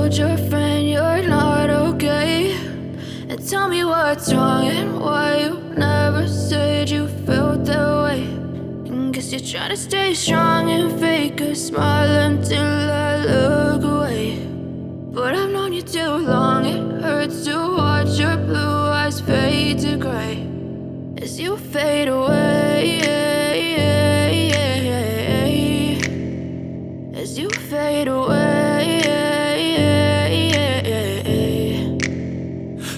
told your friend you're not okay, and tell me what's wrong and why you never said you felt that way. And guess you're trying to stay strong and fake a smile until I look away. But I've known you too long, it hurts to watch your blue eyes fade to gray as you fade away, as you fade away.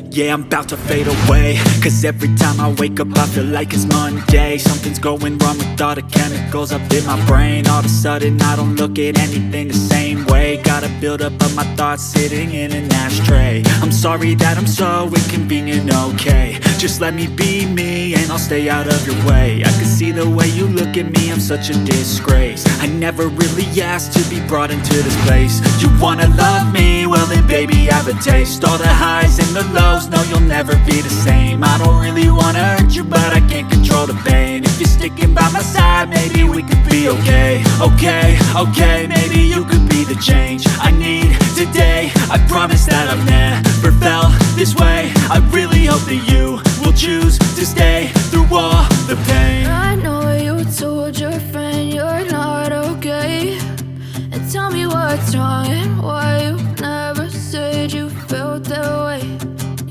Yeah, I'm about to fade away, cause every time I wake up I feel like it's Monday. Something's going wrong with all the chemicals up in my brain. All of a sudden I don't look at anything the same way. Got a build up of my thoughts sitting in an ashtray. I'm sorry that I'm so inconvenient, okay. Just let me be me and I'll stay out of your way. I can see the way you look at me, I'm such a disgrace. I never really asked to be brought into this place. You wanna love me? Well then baby, have a taste. All the highs and the lows, no, you'll never be the same. I don't really wanna hurt you, but I can't control the pain. If you're sticking by my side, maybe we could be okay. Okay, maybe you could be the change I need today. I promise that I've never felt this way. I really hope that you will choose to stay through all the pain. I know you told your friend you're not okay, and tell me what's wrong and why you never said you felt that way.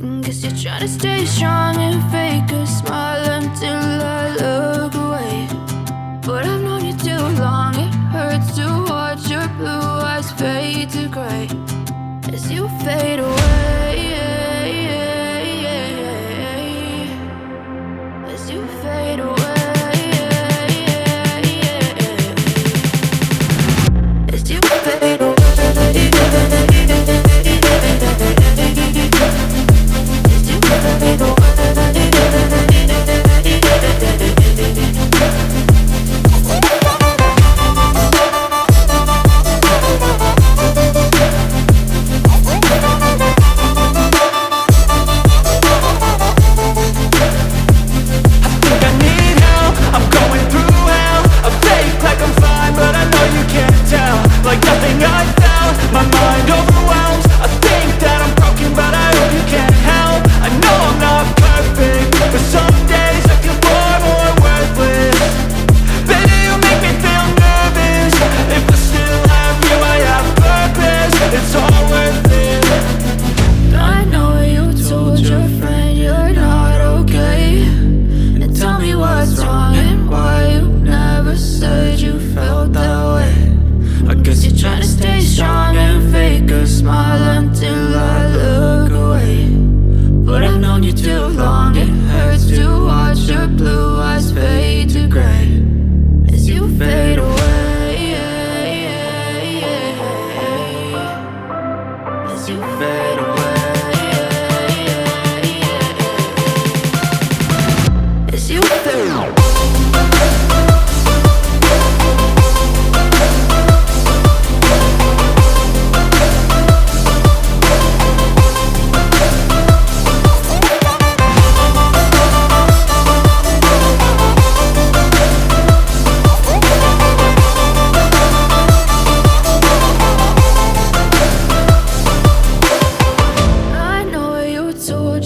And guess you're trying to stay strong and fake a smile until I look away. But I've known you too long, it hurts to watch your blue eyes fade to gray as you fade away, as you fade away. As you fade away, as you fade away. Like nothing I found, my mind overwhelms. I think that I'm broken, but I hope you can't help. I know I'm not perfect, but some days I feel far more worthless. Baby, you make me feel nervous. If I still have you, I have purpose. It's all worth it. I know you told your friend you're not okay, and tell me what's wrong and why you never said you felt that way. I guess you're trying to stay strong and fake a smile until I look away. But I've known you too long, it hurts to watch your blue eyes fade to gray as you fade away, as you fade away, as you fade away.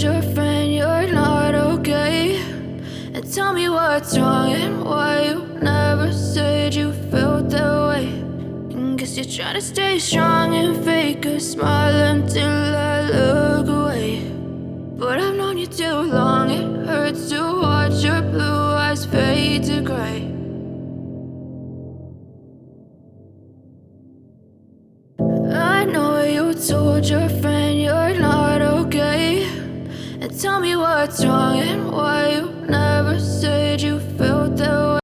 Your friend you're not okay, and tell me what's wrong and why you never said you felt that way. And guess you're trying to stay strong and fake a smile until I look away. But I've known you too long, it hurts to watch your blue eyes fade to gray. I know you told your friend you're not okay, and tell me what's wrong and why you never said you felt